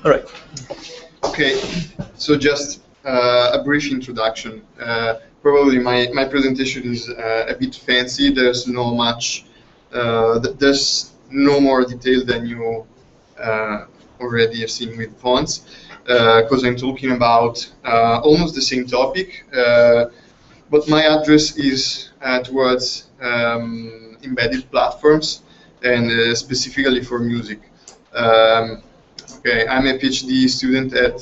All right. Okay, so just a brief introduction. Probably my presentation is a bit fancy. There's no much, there's no more detail than you uh, already have seen with fonts, because I'm talking about almost the same topic, but my address is towards embedded platforms and specifically for music. Um, Okay, I'm a PhD student at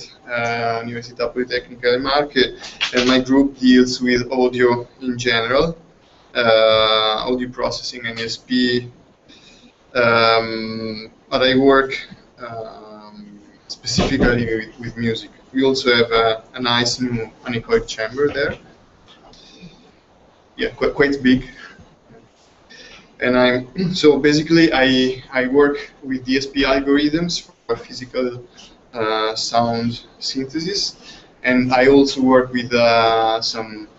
Università Politecnica delle Marche, and my group deals with audio in general, audio processing and ESP. But I work specifically with music. We also have a nice new anechoic chamber there. Yeah, quite big. And so basically I work with DSP algorithms for physical sound synthesis, and I also work with some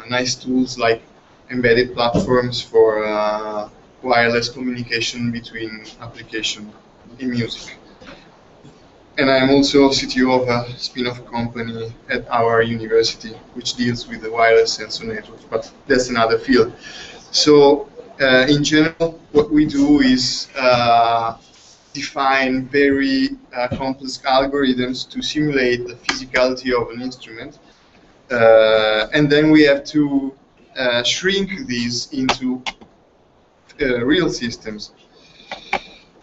nice tools like embedded platforms for wireless communication between applications in music. And I'm also CTO of a spin-off company at our university, which deals with the wireless sensor networks, but that's another field. So in general, what we do is define very complex algorithms to simulate the physicality of an instrument. And then we have to shrink these into real systems.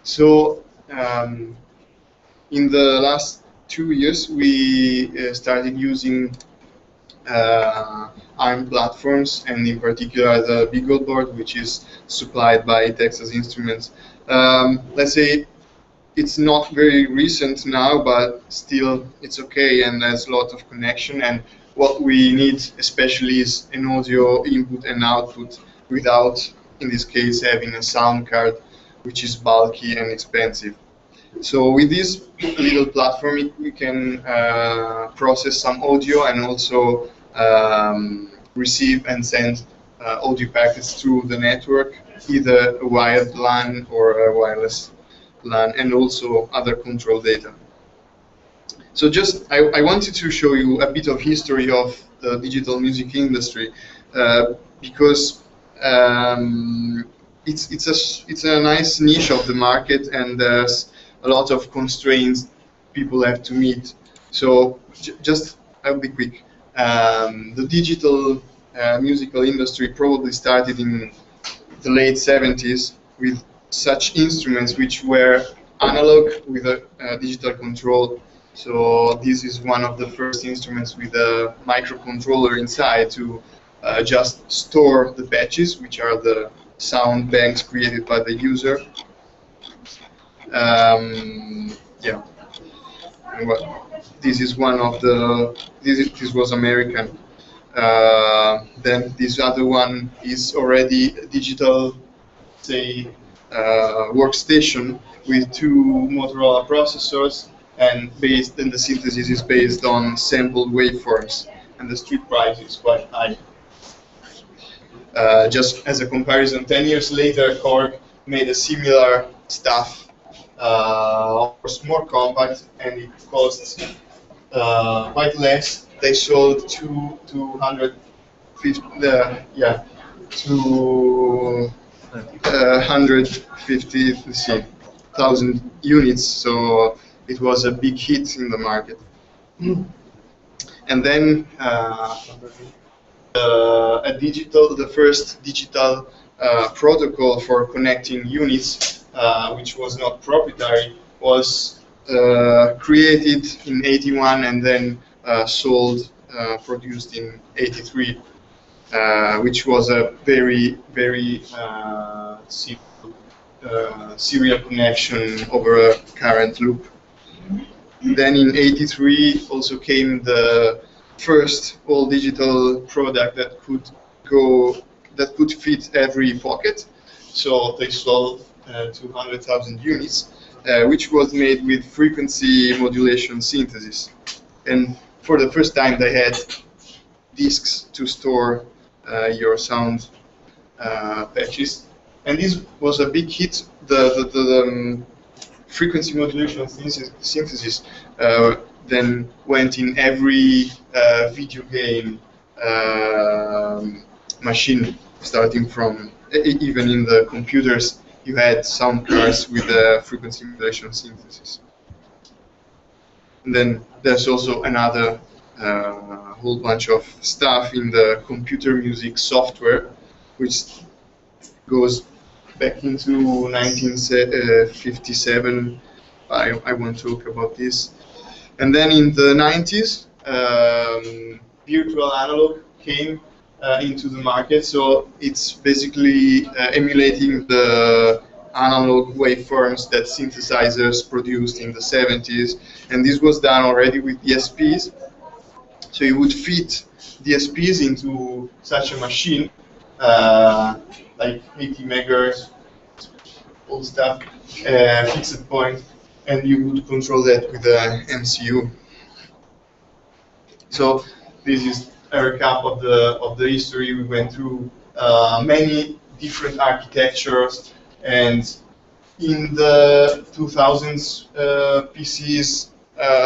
So in the last 2 years, we started using ARM platforms, and in particular the Beagle board, which is supplied by Texas Instruments. Let's say it's not very recent now, but still it's okay and there's a lot of connection. And what we need especially is an audio input and output without, in this case, having a sound card, which is bulky and expensive. So with this little platform, we can process some audio and also receive and send audio packets through the network, either a wired LAN or a wireless LAN, and also other control data. So just, I wanted to show you a bit of history of the digital music industry, because it's a nice niche of the market, and there's a lot of constraints people have to meet. So just, I'll be quick. The digital musical industry probably started in the late 70s with such instruments which were analog with a digital control. So this is one of the first instruments with a microcontroller inside to just store the patches, which are the sound banks created by the user. Yeah, and this is one of the. This was American. Then this other one is already a digital, say, workstation with 2 Motorola processors, and the synthesis is based on sampled waveforms, and the street price is quite high. Just as a comparison, 10 years later, Korg made a similar stuff, of course more compact, and it costs quite less. They sold 250,000 units, so it was a big hit in the market. And then the first digital protocol for connecting units, which was not proprietary, was created in '81 and then sold, produced in '83, which was a very, very simple serial connection over a current loop. Then in '83 also came the first all-digital product that could fit every pocket. So they sold 200,000 units, which was made with frequency modulation synthesis. And for the first time, they had disks to store your sound patches. And this was a big hit. The frequency modulation synthesis then went in every video game machine, starting from even in the computers. You had some cards with frequency modulation synthesis. And then there's also another whole bunch of stuff in the computer music software, which goes back into 1957. I won't talk about this. And then in the 90s, virtual analog came into the market. So it's basically emulating the analog waveforms that synthesizers produced in the 70s. And this was done already with DSPs. So you would fit DSPs into such a machine, like 80 megahertz, all stuff, fixed point, and you would control that with the MCU. So this is a recap of the history. We went through many different architectures, and in the 2000s, PCs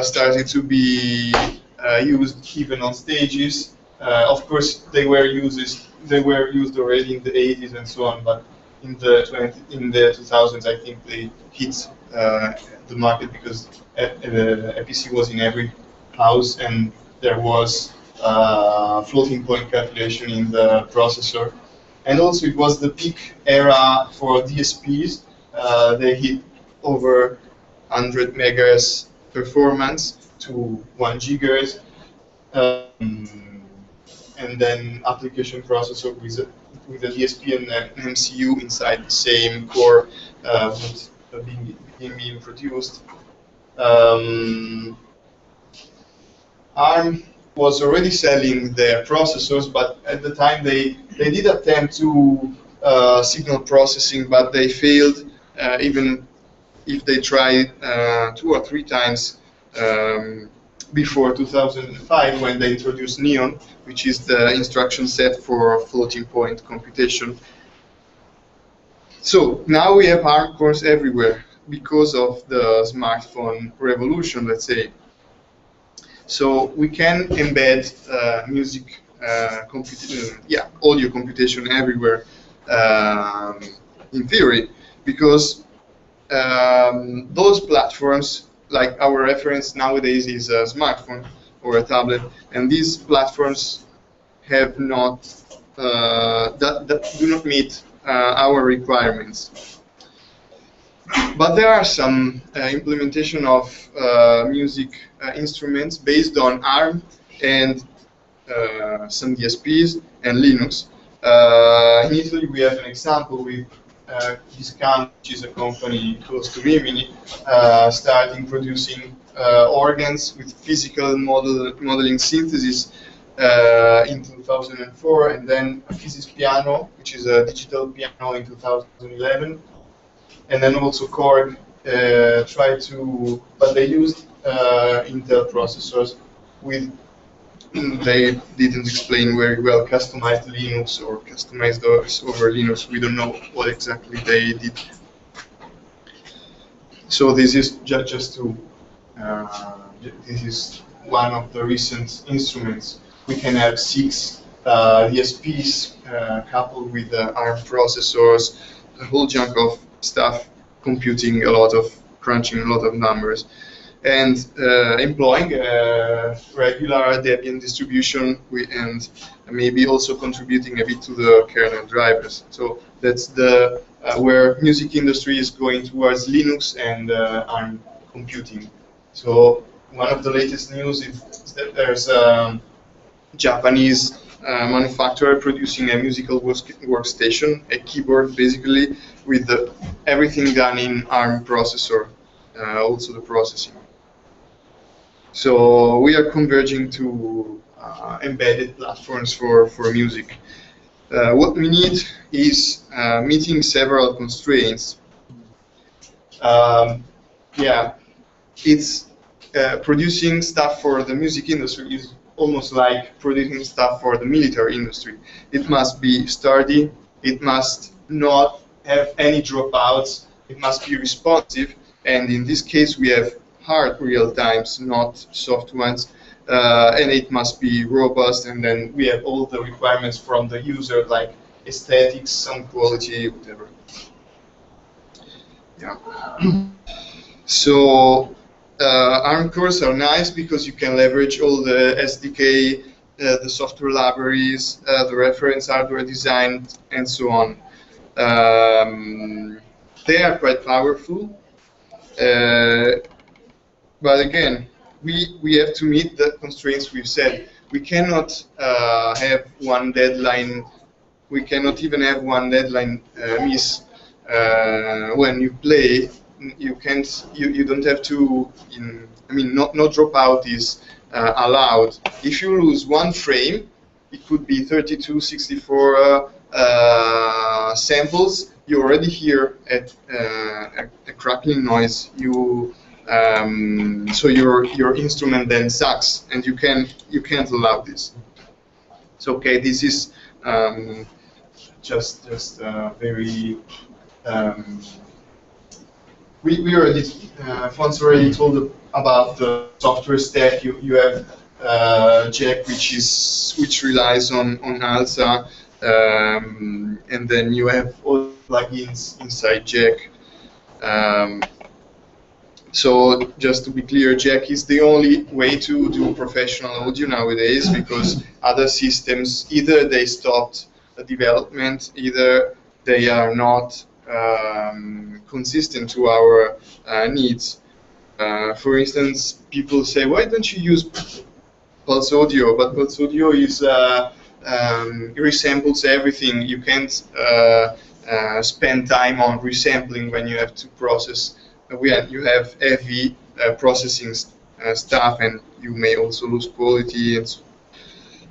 started to be used even on stages. Of course, they were used already in the 80s and so on, but in the 2000s, I think they hit the market because a PC was in every house, and there was floating point calculation in the processor. And also, it was the peak era for DSPs. They hit over 100 megahertz performance to 1 gigahertz. And then application processor with a DSP and an MCU inside the same core was being produced. ARM was already selling their processors, but at the time they did attempt to signal processing, but they failed, even if they tried 2 or 3 times before 2005, when they introduced Neon, which is the instruction set for floating point computation. So now we have ARM cores everywhere because of the smartphone revolution, let's say. So we can embed music, audio computation everywhere, in theory, because those platforms, like our reference nowadays is a smartphone or a tablet, and these platforms have not that do not meet our requirements. But there are some implementation of music instruments based on ARM and some DSPs and Linux. In Italy, we have an example with Discount, which is a company close to Rimini, starting producing organs with physical modeling synthesis in 2004, and then a Physis Piano, which is a digital piano, in 2011. And then also Korg tried to, but they used Intel processors with, they didn't explain very well, customized Linux or customized OS over Linux. We don't know what exactly they did. So this is just to, this is one of the recent instruments. We can have 6 DSPs coupled with ARM processors, a whole chunk of stuff, computing a lot of, crunching a lot of numbers, and employing regular Debian distribution, and maybe also contributing a bit to the kernel drivers. So that's the where music industry is going towards Linux and ARM computing. So one of the latest news is that there's a Japanese manufacturer producing a musical workstation, a keyboard basically, with everything done in ARM processor, also the processing. So we are converging to embedded platforms for music. What we need is meeting several constraints. It's producing stuff for the music industry is almost like producing stuff for the military industry. It must be sturdy, it must not have any dropouts, it must be responsive, and in this case we have hard real times, not soft ones, and it must be robust, and then we have all the requirements from the user, like aesthetics, sound quality, whatever. Yeah. So ARM cores are nice because you can leverage all the SDK, the software libraries, the reference hardware design, and so on. They are quite powerful, but again, we have to meet the constraints we've set. We cannot have one deadline. We cannot even have one deadline miss when you play. You can't. You don't have to. I mean, no dropout is allowed. If you lose one frame, it could be 32, 64 samples. You already hear a crackling noise. So your instrument then sucks, and you can't allow this. So okay, this is just very. We already Fons already told about the software stack. You have Jack, which relies on ALSA, and then you have all the plugins inside Jack. So just to be clear, Jack is the only way to do professional audio nowadays, because other systems, either they stopped the development, either they are not consistent to our needs. For instance, people say, why don't you use Pulse Audio? But Pulse Audio is resamples everything. You can't spend time on resampling when you have to process. You have heavy processing stuff, and you may also lose quality,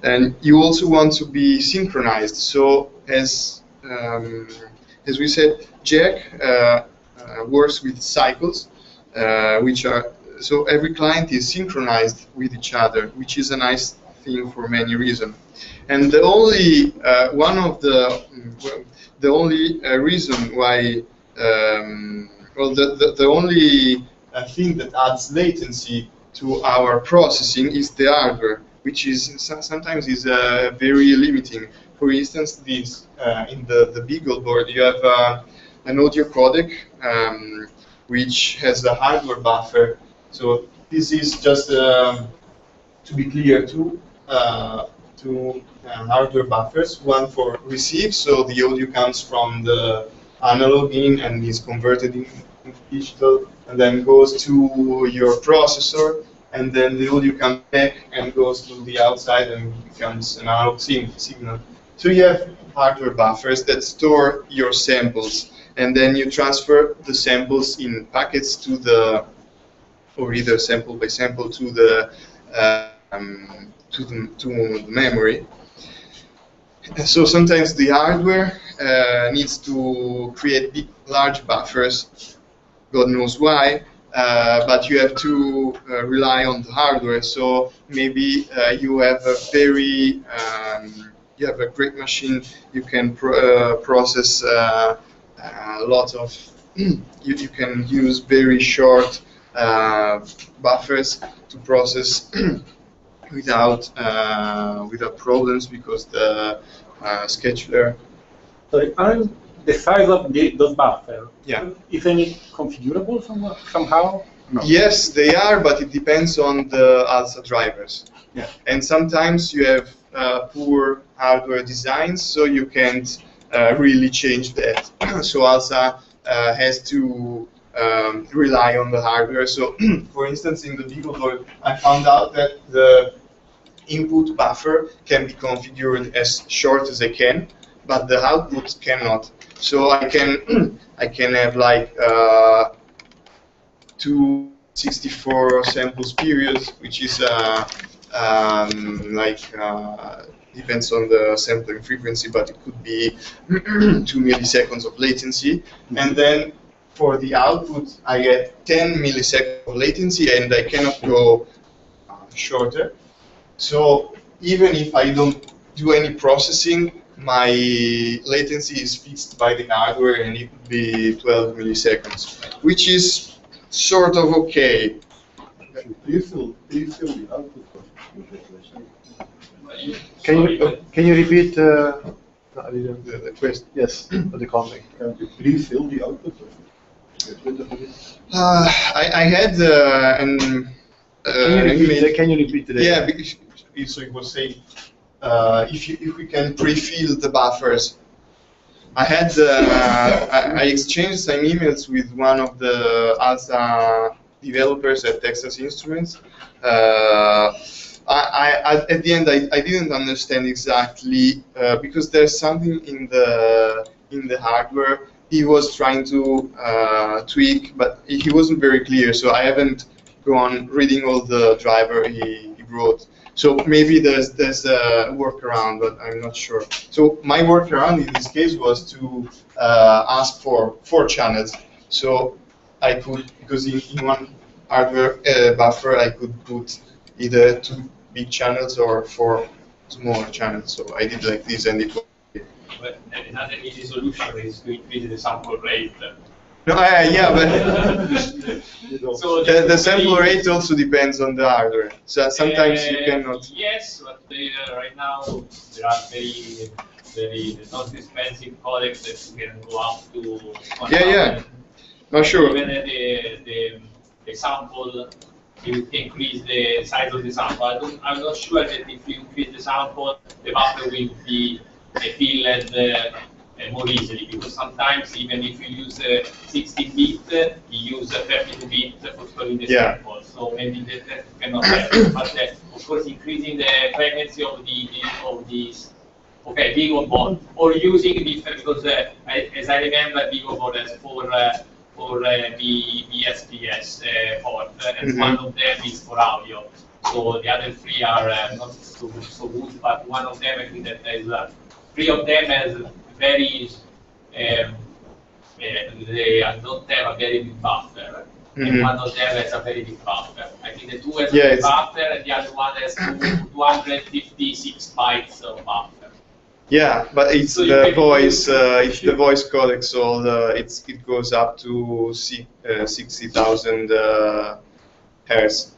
and you also want to be synchronized. So as we said, Jack works with cycles, which are, so every client is synchronized with each other, which is a nice thing for many reasons. And the only only reason why, the only thing that adds latency to our processing is the hardware, which is sometimes is very limiting. For instance, this in the Beagle board, you have an audio codec which has a hardware buffer. So this is just to be clear, two hardware buffers. One for receive, so the audio comes from the analog in and is converted into digital, and then goes to your processor, and then the audio comes back and goes to the outside and becomes an analog signal. So you have hardware buffers that store your samples, and then you transfer the samples in packets to the, or either sample by sample to the memory. And so sometimes the hardware needs to create large buffers, God knows why, but you have to rely on the hardware. So maybe you have a very you have a great machine. You can process lots of. You can use very short buffers to process without problems, because the scheduler. So aren't the size of those buffers, yeah, is any configurable somehow? No. Yes, they are, but it depends on the ALSA drivers. Yeah. And sometimes you have poor hardware designs, so you can't really change that. So ALSA has to rely on the hardware. So, for instance, in the Beagle board, I found out that the input buffer can be configured as short as I can, but the output cannot. So I can have like 2 64 samples periods, which is depends on the sampling frequency, but it could be 2 milliseconds of latency. And then for the output, I get 10 milliseconds of latency, and I cannot go shorter. So even if I don't do any processing, my latency is fixed by the hardware, and it would be 12 milliseconds, which is sort of okay. Do you feel the output Can you repeat the question? Yes, the comment. Can you pre-fill the output? I had an Can you repeat it? yeah, because so it was saying if we can pre-fill the buffers. I had I exchanged some emails with one of the ALSA developers at Texas Instruments. At the end, I didn't understand exactly because there's something in the hardware he was trying to tweak, but he wasn't very clear. So I haven't gone reading all the driver he wrote. So maybe there's a workaround, but I'm not sure. So my workaround in this case was to ask for 4 channels. So I could, because in one hardware buffer I could put either 2 big channels or 4 smaller channels. So I did like this, and it was. But another easy solution is to increase the sample rate. No, yeah, but So the sample rate also depends on the hardware. So sometimes you cannot. Yes, but right now there are very not expensive codecs that can go up to 1,000. Yeah. No, sure. Even the sample, you can increase the size of the sample. I'm not sure that if you increase the sample, the buffer will be filled more easily, because sometimes even if you use 16-bit, you use 32-bit for storing the sample. So maybe that cannot happen. But of course, increasing the frequency of these. Okay, BeagleBot, or using different, because as I remember, BeagleBot has four BSPS port, and one of them is for audio. So the other 3 are not so good, but one of them, I think that has 3 of them has very, they don't have a very big buffer, and one of them has a very big buffer. I think the 2 has a big buffer, and the other one has 256 bytes of buffer. Yeah, but it's so the voice. It's the voice codec, so it goes up to 60,000 hertz,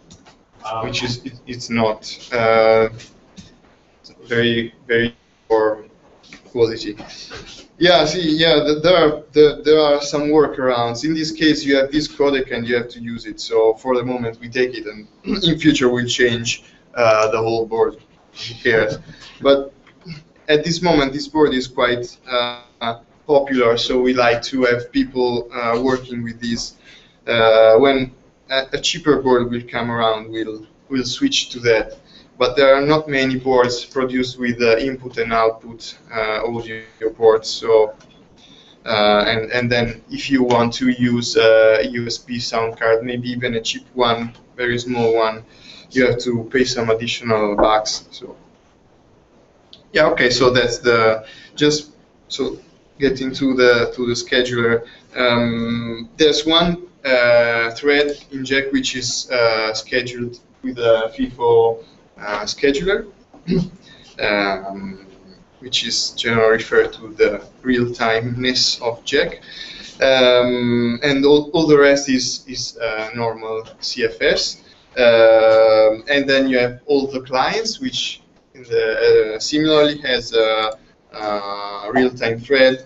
which is it's not very poor quality. Yeah, there are some workarounds. In this case, you have this codec and you have to use it. So for the moment, we take it, and in future we'll change the whole board. Who cares? But at this moment, this board is quite popular, so we like to have people working with this. When a cheaper board will come around, we'll switch to that. But there are not many boards produced with input and output audio ports. So, and then if you want to use a USB sound card, maybe even a cheap one, very small one, you have to pay some additional bucks. So. Yeah, okay, so that's getting to the scheduler. There's one thread in Jack which is scheduled with a FIFO scheduler, which is generally referred to the real-timeness of Jack, and all the rest is normal CFS, and then you have all the clients which similarly has a real-time thread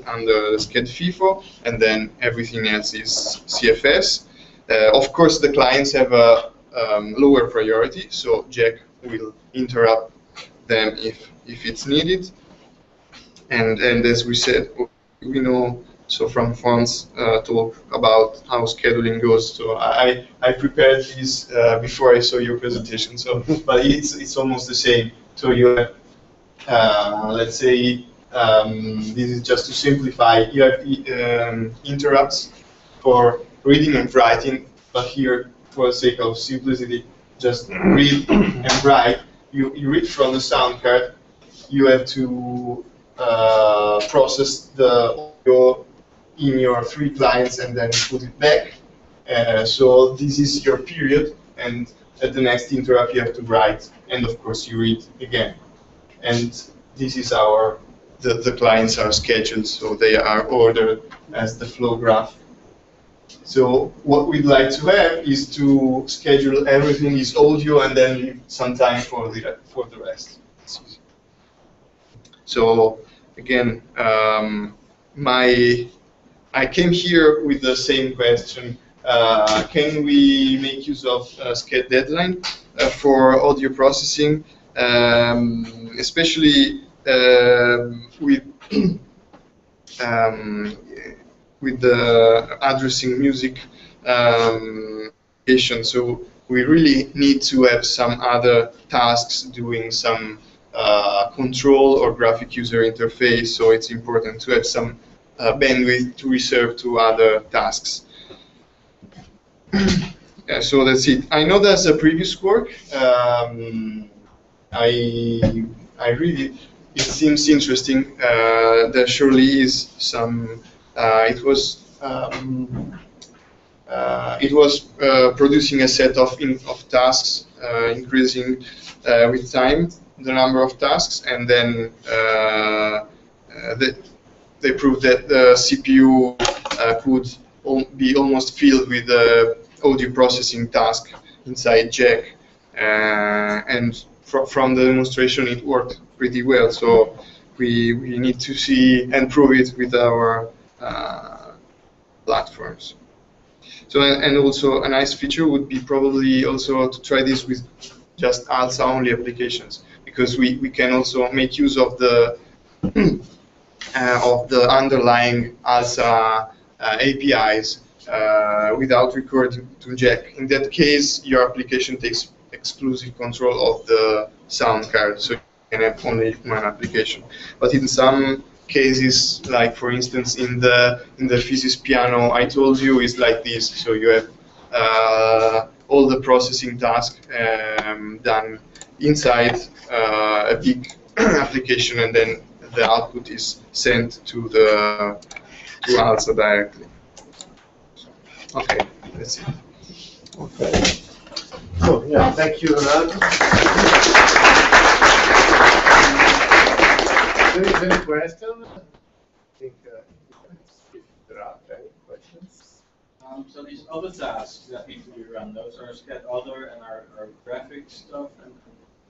under the sched FIFO, and then everything else is CFS. Of course, the clients have a lower priority, so Jack will interrupt them if it's needed. And as we said, we know. So from Fon's talk about how scheduling goes. So I prepared this before I saw your presentation. So, but it's almost the same. So you have, let's say, this is just to simplify. You have interrupts for reading and writing, but here, for the sake of simplicity, just read and write. You read from the sound card. You have to process the audio in your 3 clients and then put it back. So this is your period, and at the next interrupt you have to write, and of course you read again. And this is the clients are scheduled, so they are ordered as the flow graph. So what we'd like to have is to schedule everything is audio and then leave some time for the rest. So again, I came here with the same question. Can we make use of sched deadline for audio processing, especially with with the addressing music application? So we really need to have some other tasks doing some control or graphic user interface. So it's important to have some bandwidth to reserve to other tasks. Yeah, so that's it. I know there's a previous work. I really, it seems interesting. There surely is some. It was producing a set of tasks, increasing with time the number of tasks, and then they proved that the CPU could be almost filled with audio processing task inside Jack, and from the demonstration it worked pretty well. So we need to see and prove it with our platforms. So and also a nice feature would be probably also to try this with just ALSA only applications, because we can also make use of the underlying ALSA APIs without recording to Jack. In that case, your application takes exclusive control of the sound card, so you can have only one application. But in some cases, like for instance in the Physis piano I told you, is like this. So you have all the processing tasks done inside a big application, and then the output is sent to ALSA directly. Okay, that's it. Okay. So yeah, thank you, Leonardo. There is any question? I think if there are any questions. So these other tasks that need to be run, those are sched other and are graphic stuff and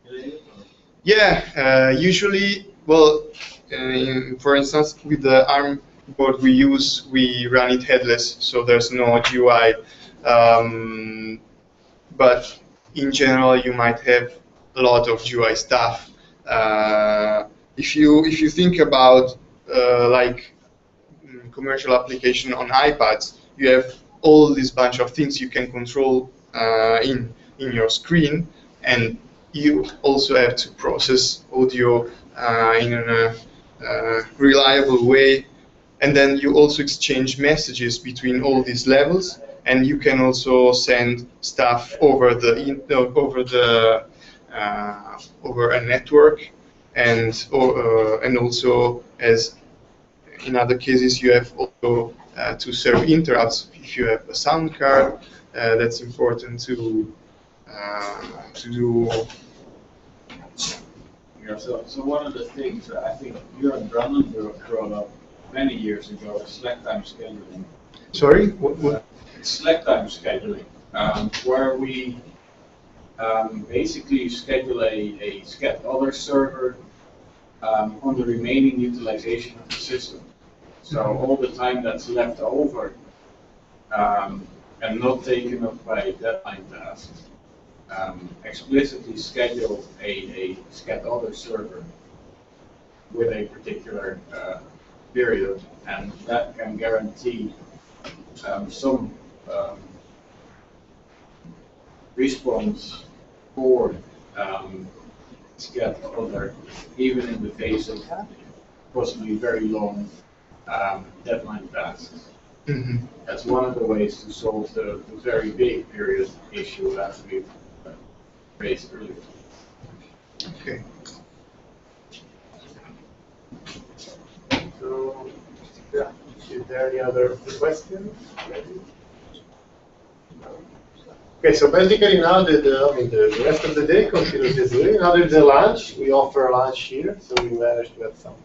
related? Or? Yeah, usually, well, for instance, with the ARM board we run it headless, so there's no GUI. But in general, you might have a lot of GUI stuff. If you think about like commercial application on iPads, you have all this bunch of things you can control in your screen, and you also have to process audio in a reliable way, and then you also exchange messages between all these levels, and you can also send stuff over a network, and also, as in other cases, you have also to serve interrupts. If you have a sound card, that's important to do. Yeah, so one of the things that I think you and Brandon brought up many years ago is slack time scheduling. Sorry? What? Slack time scheduling, where we basically schedule a sched other server on the remaining utilization of the system. So all the time that's left over and not taken up by deadline tasks, explicitly schedule a sched other server with a particular period, and that can guarantee some response for sched other, even in the face of possibly very long deadline tasks. Mm-hmm. That's one of the ways to solve the very big period issue that we've raised earlier. Okay. So, yeah, is there any other questions? Okay, so basically now the rest of the day continues this way. Now there's a lunch. We offer lunch here, so we managed to have some